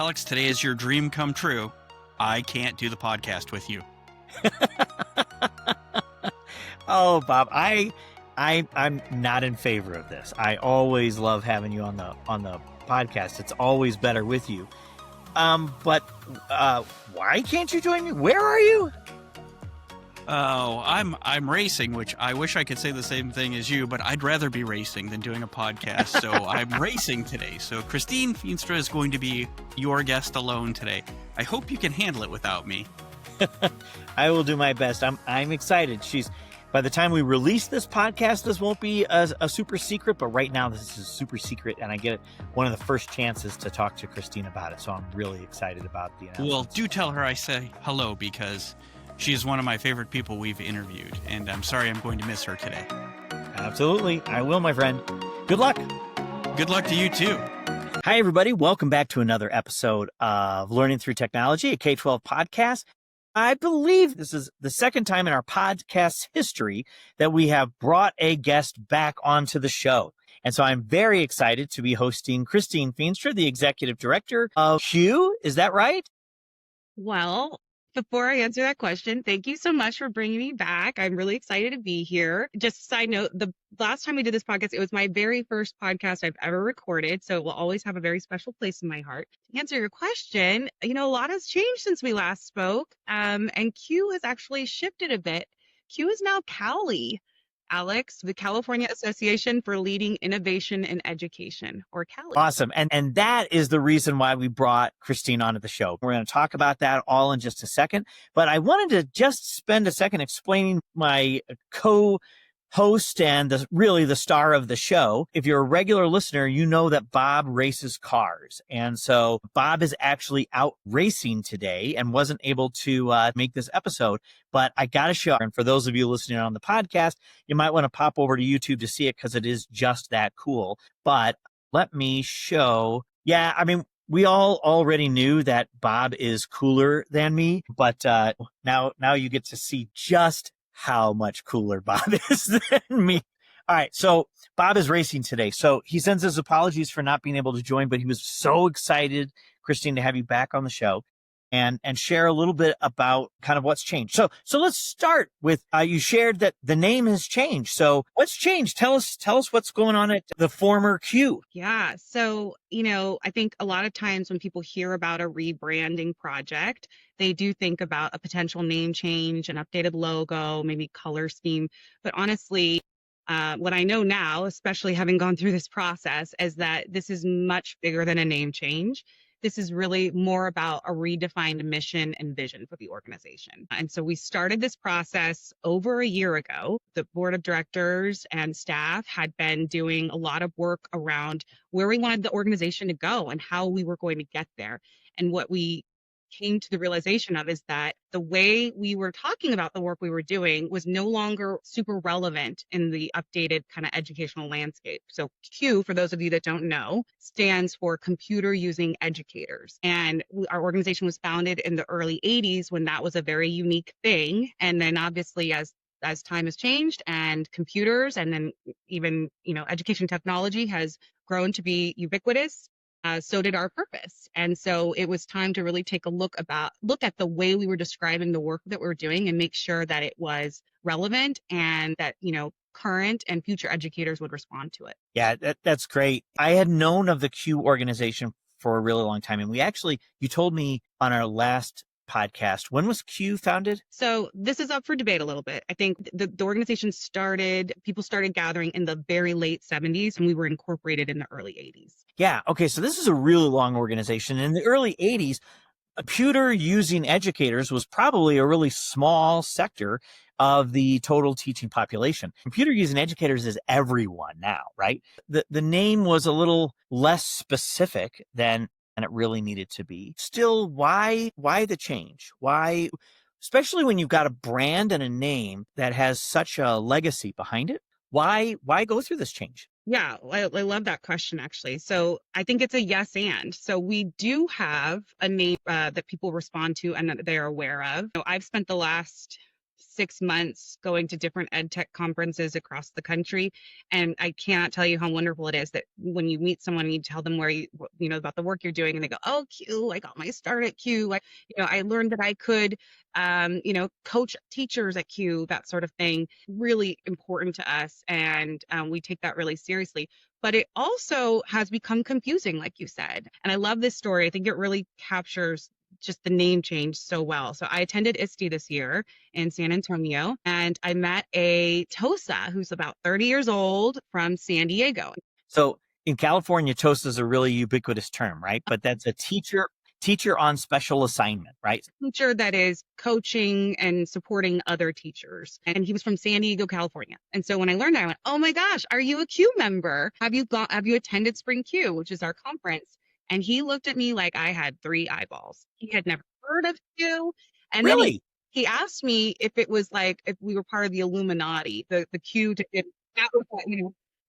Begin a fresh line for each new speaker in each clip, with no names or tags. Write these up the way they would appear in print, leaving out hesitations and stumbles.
Alex, today is your dream come true. I can't do the podcast with you.
Oh, Bob, I'm not in favor of this. I always love having you on the podcast. It's always better with you. But why can't you join me? Where are you?
Oh, I'm racing, which I wish I could say the same thing as you, but I'd rather be racing than doing a podcast. So I'm racing today. So Christine Feenstra is going to be your guest alone today. I hope you can handle it without me.
I will do my best. I'm excited. By the time we release this podcast, this won't be a super secret, but right now this is super secret, and I get one of the first chances to talk to Christine about it. So I'm really excited about the announcement.
Well, do tell her I say hello, because she is one of my favorite people we've interviewed, and I'm sorry I'm going to miss her today.
Absolutely. I will, my friend. Good luck.
Good luck to you, too.
Hi, everybody. Welcome back to another episode of Learning Through Technology, a K-12 podcast. I believe this is the second time in our podcast's history that we have brought a guest back onto the show. And so I'm very excited to be hosting Christine Feenstra, the Executive Director of CUE. Is that right?
Well, before I answer that question, thank you so much for bringing me back. I'm really excited to be here. Just a side note, the last time we did this podcast, it was my very first podcast I've ever recorded, so it will always have a very special place in my heart. To answer your question, a lot has changed since we last spoke, and CUE has actually shifted a bit. CUE is now calie, Alex, the California Association for Leading Innovation in Education, or calie.
Awesome. And that is the reason why we brought Christine onto the show. We're going to talk about that all in just a second. But I wanted to just spend a second explaining my co-host and really the star of the show. If you're a regular listener, you know that Bob races cars. And so Bob is actually out racing today and wasn't able to make this episode. But I got to show, and for those of you listening on the podcast, you might want to pop over to YouTube to see it because it is just that cool. But let me show. Yeah, I mean, we all already knew that Bob is cooler than me, but now you get to see just how much cooler Bob is than me. All right, so Bob is racing today. So he sends his apologies for not being able to join, but he was so excited, Christine, to have you back on the show and share a little bit about kind of what's changed. So let's start with, you shared that the name has changed. So what's changed? Tell us what's going on at the former CUE.
Yeah. So, I think a lot of times when people hear about a rebranding project, they do think about a potential name change, an updated logo, maybe color scheme. But honestly, what I know now, especially having gone through this process, is that this is much bigger than a name change. This is really more about a redefined mission and vision for the organization. And so we started this process over a year ago. The board of directors and staff had been doing a lot of work around where we wanted the organization to go and how we were going to get there. And what we came to the realization of is that the way we were talking about the work we were doing was no longer super relevant in the updated kind of educational landscape. So CUE, for those of you that don't know, stands for Computer Using Educators. And our organization was founded in the early 80s when that was a very unique thing. And then obviously as time has changed and computers and then even, education technology has grown to be ubiquitous, so did our purpose. And so it was time to really take a look at the way we were describing the work that we're doing and make sure that it was relevant and that, current and future educators would respond to it.
Yeah, that's great. I had known of the CUE organization for a really long time. And you told me on our last podcast, when was CUE founded?
So this is up for debate a little bit. I think the organization people started gathering in the very late 70s and we were incorporated in the early 80s.
Yeah. Okay. So this is a really long organization. In the early 80s, computer using educators was probably a really small sector of the total teaching population. Computer using educators is everyone now, right? The name was a little less specific than it really needed to be. Still, why the change? Why, especially when you've got a brand and a name that has such a legacy behind it? Why go through this change?
Yeah, I love that question, actually. So I think it's a yes and. So we do have a name that people respond to and that they're aware of. I've spent the last 6 months going to different ed tech conferences across the country. And I cannot tell you how wonderful it is that when you meet someone and you tell them about the work you're doing, and they go, oh, Q, I got my start at Q. I learned that I could, coach teachers at Q, that sort of thing. Really important to us. And we take that really seriously. But it also has become confusing, like you said. And I love this story. I think it really captures just the name change so well. So I attended ISTE this year in San Antonio, and I met a TOSA who's about 30 years old from San Diego.
So in California, TOSA is a really ubiquitous term, right? But that's a teacher on special assignment, right?
Teacher that is coaching and supporting other teachers. And he was from San Diego, California. And so when I learned that, I went, oh my gosh, are you a Q member? Have you attended Spring Q, which is our conference? And he looked at me like I had 3 eyeballs. He had never heard of Q. And
really?
Then he asked me if it was like, if we were part of the Illuminati, the Q to get that was what.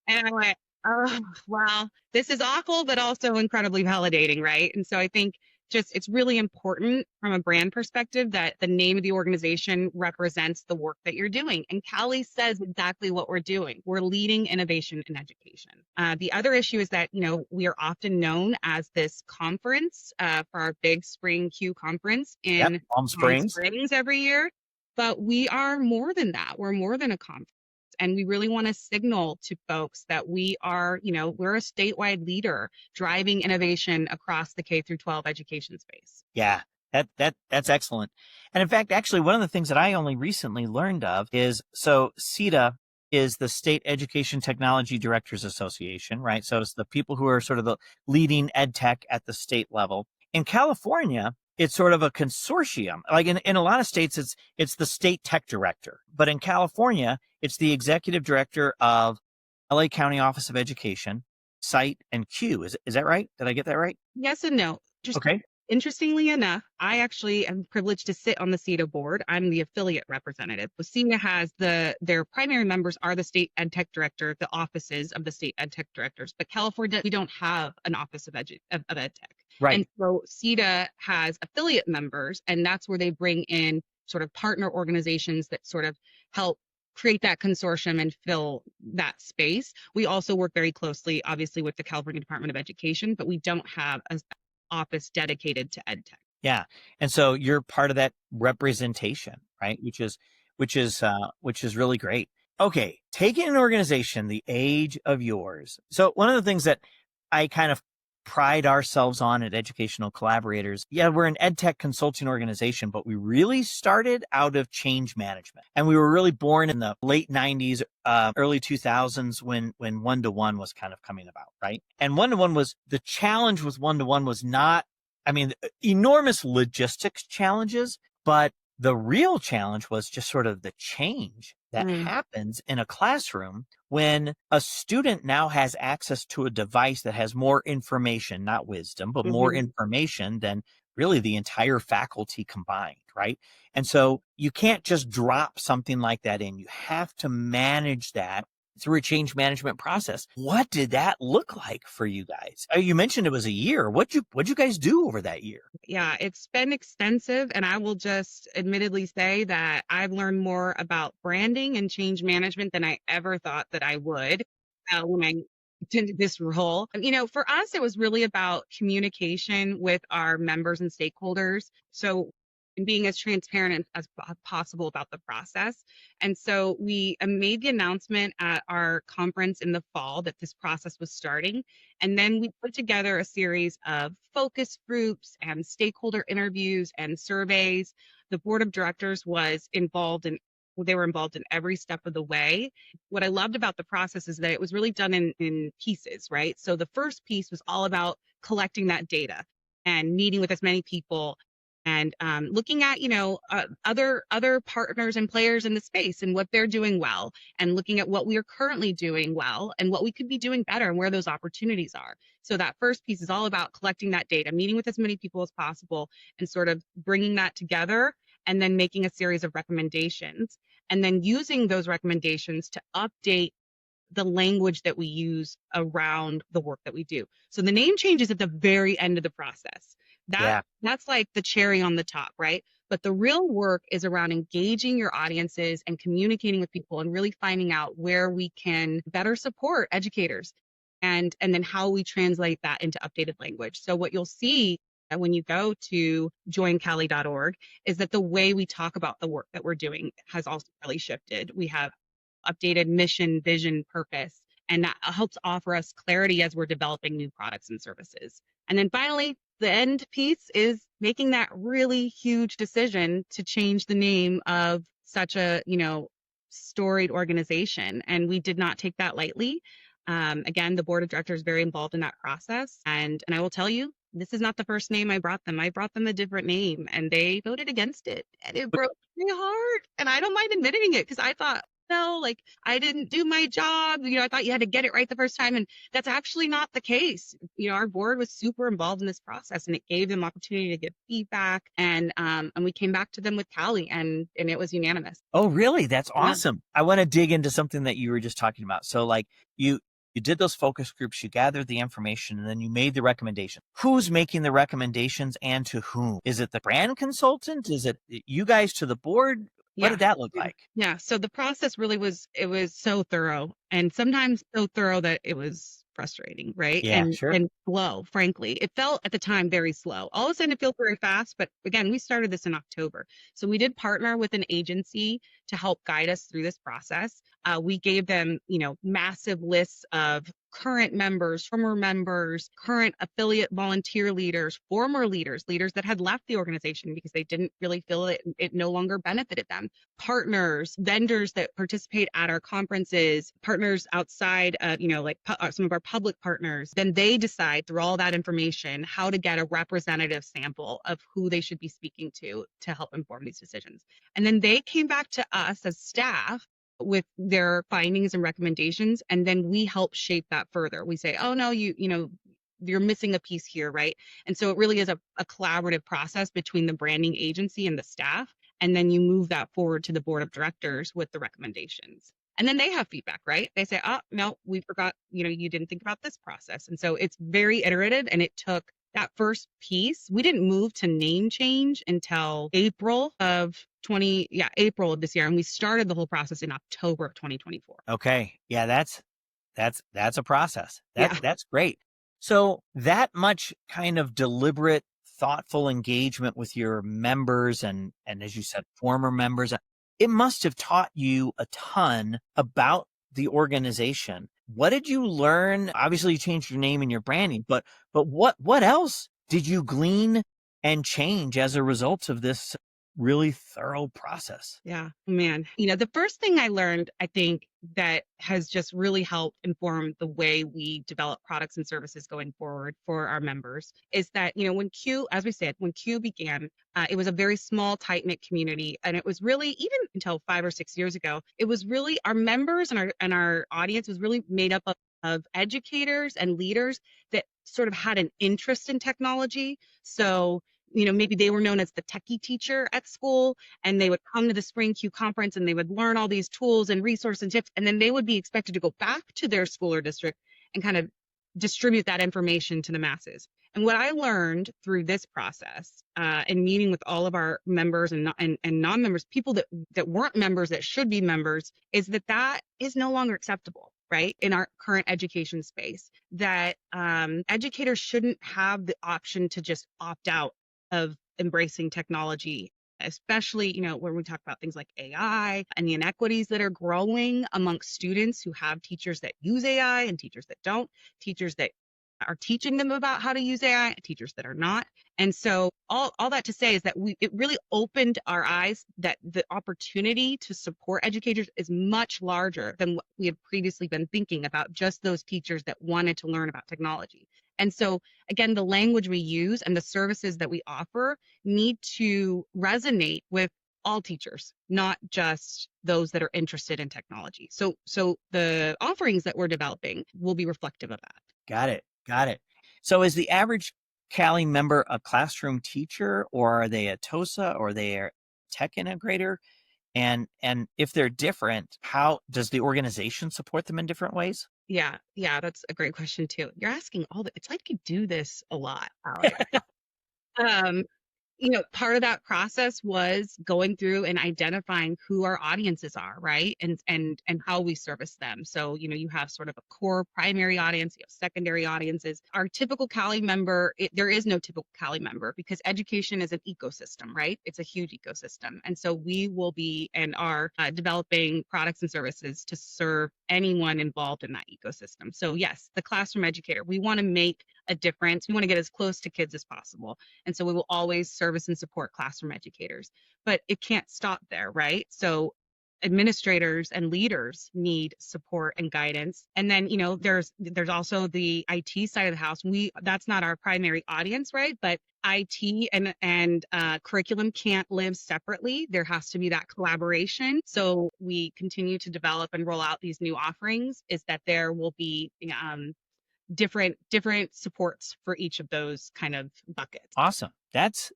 And I went, oh, wow, this is awful, but also incredibly validating, right? And so I think it's really important from a brand perspective that the name of the organization represents the work that you're doing. And Calie says exactly what we're doing. We're leading innovation in education. The other issue is that, we are often known as this conference for our big Spring Q conference in
Palm Springs
every year. But we are more than that. We're more than a conference. And we really want to signal to folks that we are, we're a statewide leader driving innovation across the K through 12 education space.
Yeah, that's excellent. And in fact, actually, one of the things that I only recently learned of is, so CETA is the State Education Technology Directors Association, right? So it's the people who are sort of the leading ed tech at the state level. In California, it's sort of a consortium. Like in a lot of states, it's the state tech director. But in California, it's the executive director of LA County Office of Education, SITE, and Q. Is that right? Did I get that right?
Yes and no.
Okay.
Interestingly enough, I actually am privileged to sit on the CETA board. I'm the affiliate representative. So CETA has their primary members are the state ed tech director, the offices of the state ed tech directors. But California, we don't have an office of ed tech.
Right.
And so CETA has affiliate members, and that's where they bring in sort of partner organizations that sort of help create that consortium and fill that space. We also work very closely, obviously, with the California Department of Education, but we don't have an office dedicated to ed tech.
Yeah. And so you're part of that representation, right? Which is really great. Okay. Taking an organization, the age of yours. So one of the things that I kind of pride ourselves on at Educational Collaborators. Yeah, we're an ed tech consulting organization, but we really started out of change management. And we were really born in the late 90s, early 2000s when one-to-one was kind of coming about, right? And one-to-one was, the challenge with one-to-one was not, enormous logistics challenges, but the real challenge was just sort of the change that happens in a classroom when a student now has access to a device that has more information, not wisdom, but more information than really the entire faculty combined, right? And so you can't just drop something like that in. You have to manage that through a change management process. What did that look like for you guys? You mentioned it was a year. What'd you guys do over that year?
Yeah, it's been extensive, and I will just admittedly say that I've learned more about branding and change management than I ever thought that I would when I attended this role. For us, it was really about communication with our members and stakeholders. So and being as transparent as possible about the process. And so we made the announcement at our conference in the fall that this process was starting. And then we put together a series of focus groups and stakeholder interviews and surveys. The board of directors was involved in every step of the way. What I loved about the process is that it was really done in pieces, right? So the first piece was all about collecting that data and meeting with as many people and looking at, other partners and players in the space and what they're doing well, and looking at what we are currently doing well and what we could be doing better and where those opportunities are. So that first piece is all about collecting that data, meeting with as many people as possible, and sort of bringing that together, and then making a series of recommendations, and then using those recommendations to update the language that we use around the work that we do. So the name change is at the very end of the process. That's like the cherry on the top, right? But the real work is around engaging your audiences and communicating with people and really finding out where we can better support educators and then how we translate that into updated language. So what you'll see when you go to joincalie.org is that the way we talk about the work that we're doing has also really shifted. We have updated mission, vision, purpose, and that helps offer us clarity as we're developing new products and services. And then finally, the end piece is making that really huge decision to change the name of such a, storied organization. And we did not take that lightly. Again, the board of directors is very involved in that process. And I will tell you, this is not the first name I brought them. I brought them a different name and they voted against it. And it broke my heart. And I don't mind admitting it because I thought, no, like I didn't do my job. I thought you had to get it right the first time. And that's actually not the case. Our board was super involved in this process and it gave them opportunity to give feedback. And we came back to them with calie and it was unanimous.
Oh, really? That's awesome. Yeah. I want to dig into something that you were just talking about. So like you did those focus groups, you gathered the information, and then you made the recommendation. Who's making the recommendations and to whom? Is it the brand consultant? Is it you guys to the board? What did that look like?
Yeah. So the process really was so thorough and sometimes so thorough that it was frustrating, right?
Yeah,
and slow, frankly. It felt at the time very slow. All of a sudden it felt very fast, but again, we started this in October. So we did partner with an agency to help guide us through this process. We gave them, massive lists of current members, former members, current affiliate volunteer leaders, former leaders that had left the organization because they didn't really feel it no longer benefited them, partners, vendors that participate at our conferences, partners outside of, some of our public partners. Then they decide through all that information how to get a representative sample of who they should be speaking to help inform these decisions. And then they came back to us as staff with their findings and recommendations, and then we help shape that further. We say, oh no, you're missing a piece here, right? And so it really is a collaborative process between the branding agency and the staff, and then you move that forward to the board of directors with the recommendations. And then they have feedback, right? They say, oh no, we forgot, you didn't think about this process. And so it's very iterative, and it took that first piece. We didn't move to name change until April of this year. And we started the whole process in October of 2024.
Okay. Yeah, that's a process. That's great. So that much kind of deliberate, thoughtful engagement with your members and as you said, former members, it must have taught you a ton about the organization. What did you learn? Obviously you changed your name and your branding, but what else did you glean and change as a result of this really thorough process?
Yeah, man. The first thing I learned, I think, that has just really helped inform the way we develop products and services going forward for our members is that, when Q began, it was a very small, tight-knit community. And it was really, even until 5 or 6 years ago, it was really our members and our audience was really made up of educators and leaders that sort of had an interest in technology. So maybe they were known as the techie teacher at school, and they would come to the Spring Q conference and they would learn all these tools and resources and tips, and then they would be expected to go back to their school or district and kind of distribute that information to the masses. And what I learned through this process, in meeting with all of our members and non-members, people that weren't members that should be members, is that is no longer acceptable. Right, in our current education space, that educators shouldn't have the option to just opt out of embracing technology, especially, when we talk about things like AI and the inequities that are growing amongst students who have teachers that use AI and teachers that don't, teachers that are teaching them about how to use AI, teachers that are not. And so all that to say is that it really opened our eyes that the opportunity to support educators is much larger than what we had previously been thinking about just those teachers that wanted to learn about technology. And so, again, the language we use and the services that we offer need to resonate with all teachers, not just those that are interested in technology. So the offerings that we're developing will be reflective of that.
Got it. So is the average calie member a classroom teacher, or are they a TOSA, or are they a tech integrator? And if they're different, how does the organization support them in different ways?
Yeah, that's a great question too. You're asking it's like you do this a lot, Alex. Part of that process was going through and identifying who our audiences are, right? And how we service them. So, you have sort of a core primary audience, you have secondary audiences. Our typical Cali member, there is no typical Cali member because education is an ecosystem, right? It's a huge ecosystem. And so we will be and are developing products and services to serve anyone involved in that ecosystem. So yes, the classroom educator, we want to make a difference. We want to get as close to kids as possible. And so we will always service and support classroom educators, but it can't stop there, right? So administrators and leaders need support and guidance. And then, there's also the IT side of the house. That's not our primary audience, right? But IT and curriculum can't live separately. There has to be that collaboration. So we continue to develop and roll out these new offerings. Is that there will be different supports for each of those kind of buckets.
Awesome. That's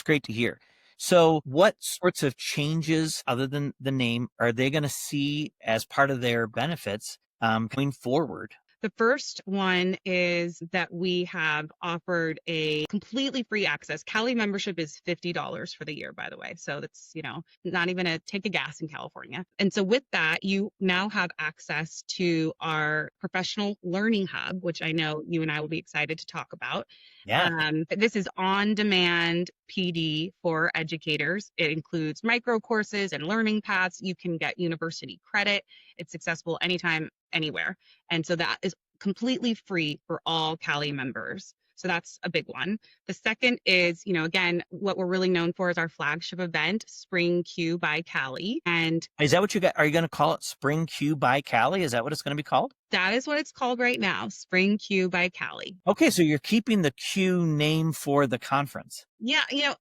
great to hear. So what sorts of changes other than the name are they going to see as part of their benefits going forward?
The first one is that we have offered a completely free access. Cali membership is $50 for the year, by the way. So that's, not even a take a gas in California. And so with that, you now have access to our professional learning hub, which I know you and I will be excited to talk about.
Yeah.
This is on-demand PD for educators. It includes micro courses and learning paths. You can get university credit. It's accessible anytime, anywhere. And so that is completely free for all Cali members. So that's a big one. The second is, again, what we're really known for is our flagship event, Spring Q by Cali. And
is that what you got? Are you going to call it Spring Q by Cali? Is that what it's going to be called?
That is what it's called right now, Spring Q by Cali.
Okay, so you're keeping the Q name for the conference.
Yeah, I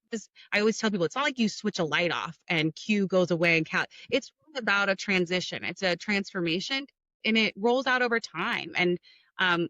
always tell people, it's not like you switch a light off and Q goes away and Cali. It's about a transition. It's a transformation, and it rolls out over time. And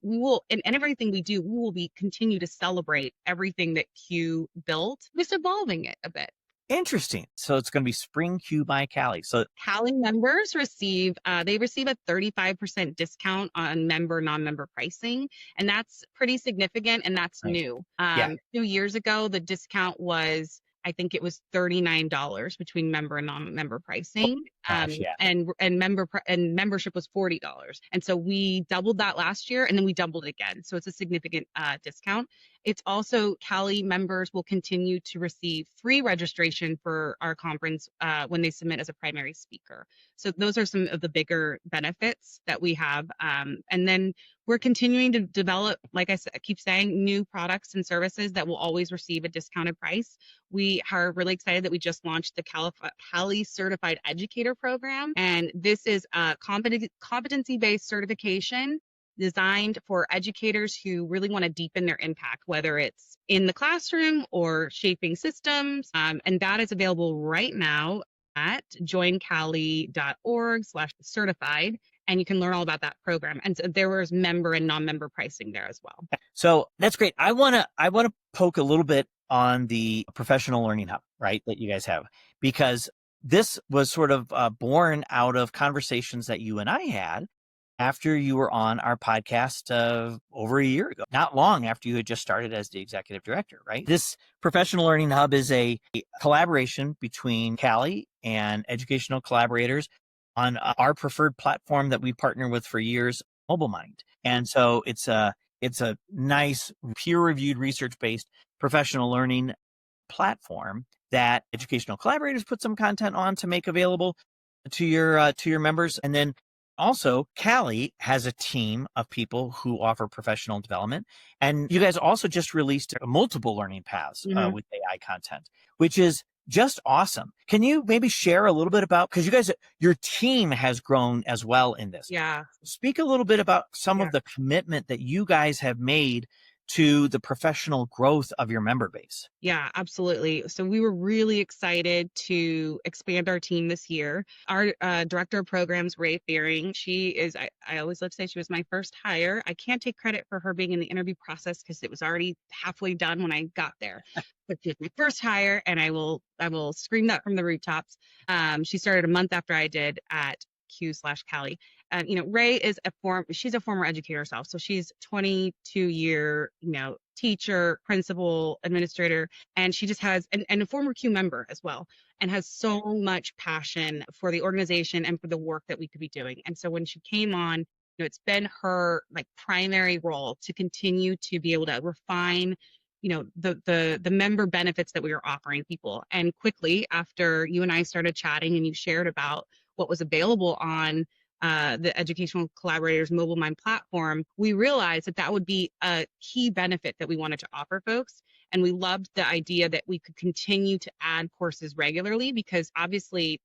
we will, and everything we do, we will continue to celebrate everything that Q built, just evolving it a bit.
Interesting. So it's going to be Spring Q by Cali. So
Cali members receive a 35% discount on non-member pricing, and that's pretty significant, and that's
nice.
new.
Yeah.
2 years ago, the discount was, I think it was $39 between member and non-member pricing.
Gosh, yeah.
And membership was $40. And so we doubled that last year, and then we doubled it again. So it's a significant discount. It's also Cali members will continue to receive free registration for our conference when they submit as a primary speaker. So those are some of the bigger benefits that we have. And then we're continuing to develop, like I keep saying, new products and services that will always receive a discounted price. We are really excited that we just launched the Cali Certified Educator Program. And this is a competency-based certification designed for educators who really want to deepen their impact, whether it's in the classroom or shaping systems. And that is available right now at joincali.org/certified. And you can learn all about that program. And so there was member and non-member pricing there as well.
So that's great. I want to poke a little bit on the professional learning hub, right, that you guys have, because this was sort of born out of conversations that you and I had after you were on our podcast over a year ago, not long after you had just started as the executive director, right? This professional learning hub is a collaboration between Cali and educational collaborators on our preferred platform that we partner with for years, MobileMind. And so it's a nice peer-reviewed, research-based professional learning platform that educational collaborators put some content on to make available to your members. And then also, Cali has a team of people who offer professional development. And you guys also just released multiple learning paths with AI content, which is just awesome. Can you maybe share a little bit about, because your team has grown as well in this.
Yeah.
Speak a little bit about some of the commitment that you guys have made to the professional growth of your member base.
Yeah, absolutely. So we were really excited to expand our team this year. Our director of programs, Ray Fearing, she is, I always love to say she was my first hire. I can't take credit for her being in the interview process because it was already halfway done when I got there. But she was my first hire, and I will scream that from the rooftops. She started a month after I did at Q/Cali. Ray is she's a former educator herself. So she's 22-year, teacher, principal, administrator, and she just has, and a former Q member as well, and has so much passion for the organization and for the work that we could be doing. And so when she came on, it's been her like primary role to continue to be able to refine the member benefits that we were offering people. And quickly after you and I started chatting and you shared about what was available on the Educational Collaborators Mobile Mind platform, we realized that that would be a key benefit that we wanted to offer folks. And we loved the idea that we could continue to add courses regularly because obviously,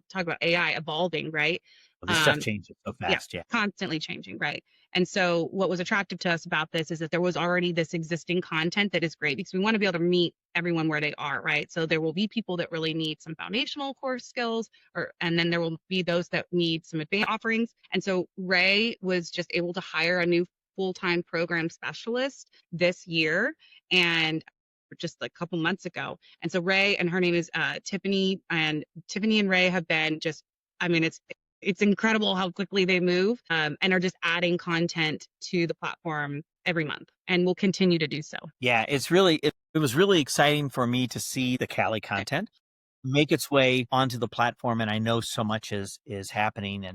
talk about AI evolving, right?
Well, this stuff changes so fast. Yeah.
Constantly changing, right? And so what was attractive to us about this is that there was already this existing content that is great because we want to be able to meet everyone where they are, right? So there will be people that really need some foundational course skills, and then there will be those that need some advanced offerings. And so Ray was just able to hire a new full-time program specialist this year, and just a couple months ago. And so Ray, and her name is Tiffany, and Tiffany and Ray have been just, I mean, it's incredible how quickly they move and are just adding content to the platform every month, and will continue to do so.
Yeah, it was really exciting for me to see the calie content make its way onto the platform, and I know so much is happening,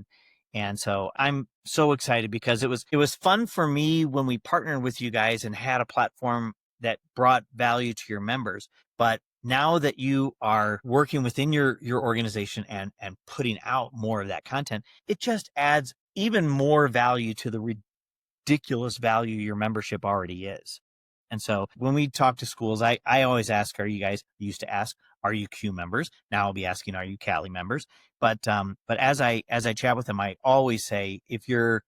and so I'm so excited because it was fun for me when we partnered with you guys and had a platform that brought value to your members. But now that you are working within your organization and putting out more of that content, it just adds even more value to the ridiculous value your membership already is. And so when we talk to schools, I always ask, used to ask, are you Q members? Now I'll be asking, are you calie members? But as I chat with them, I always say, if you're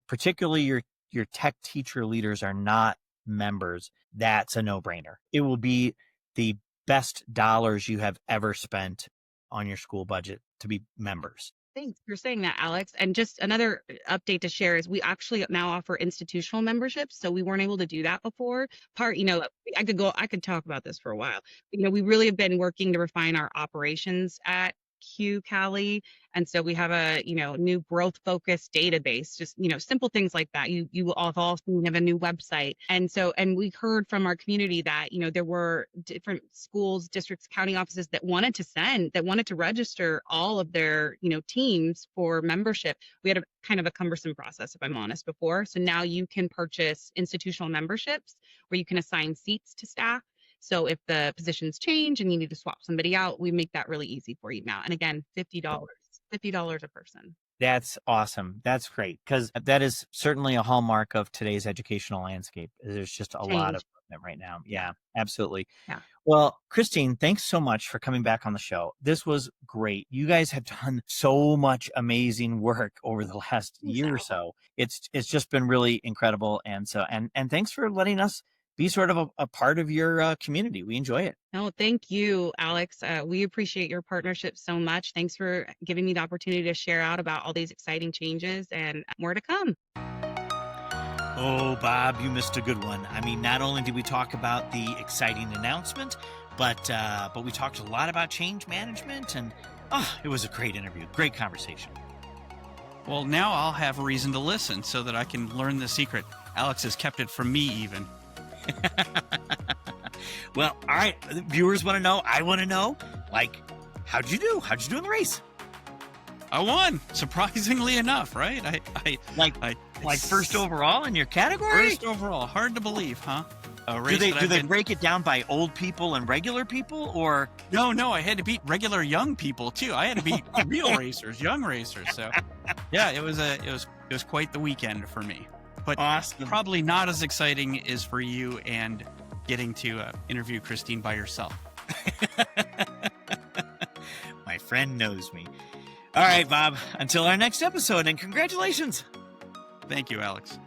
particularly your tech teacher leaders are not members, that's a no-brainer. It will be the best dollars you have ever spent on your school budget to be members.
Thanks for saying that, Alex. And just another update to share is we actually now offer institutional memberships. So we weren't able to do that before. I could talk about this for a while. We really have been working to refine our operations at calie. And so we have a, new growth focused database, just, simple things like that. You all have all seen, we have a new website. And we heard from our community that, there were different schools, districts, county offices that wanted to register all of their, teams for membership. We had a kind of a cumbersome process, if I'm honest, before. So now you can purchase institutional memberships where you can assign seats to staff. So if the positions change and you need to swap somebody out, we make that really easy for you now. And again, $50 a person.
That's awesome. That's great, because that is certainly a hallmark of today's educational landscape. There's just a lot of movement right now. Yeah, absolutely.
Yeah.
Well, Christine, thanks so much for coming back on the show. This was great. You guys have done so much amazing work over the last year or so. It's just been really incredible. And thanks for letting us be sort of a part of your community. We enjoy it.
No, thank you, Alex. We appreciate your partnership so much. Thanks for giving me the opportunity to share out about all these exciting changes and more to come.
Oh, Bob, you missed a good one. I mean, not only did we talk about the exciting announcement, but we talked a lot about change management, and it was a great interview, great conversation.
Well, now I'll have a reason to listen so that I can learn the secret. Alex has kept it from me even.
Well, all right. Viewers want to know. I want to know. Like, how'd you do? How'd you do in the race?
I won, surprisingly enough, right?
Like first overall in your category?
First overall. Hard to believe, huh?
Do they break it down by old people and regular people, or?
No, I had to beat regular young people too. I had to beat real racers, young racers. So, yeah, it was quite the weekend for me. But
awesome.
Probably not as exciting as for you and getting to interview Christine by yourself.
My friend knows me. All right, Bob, until our next episode, and congratulations.
Thank you, Alex.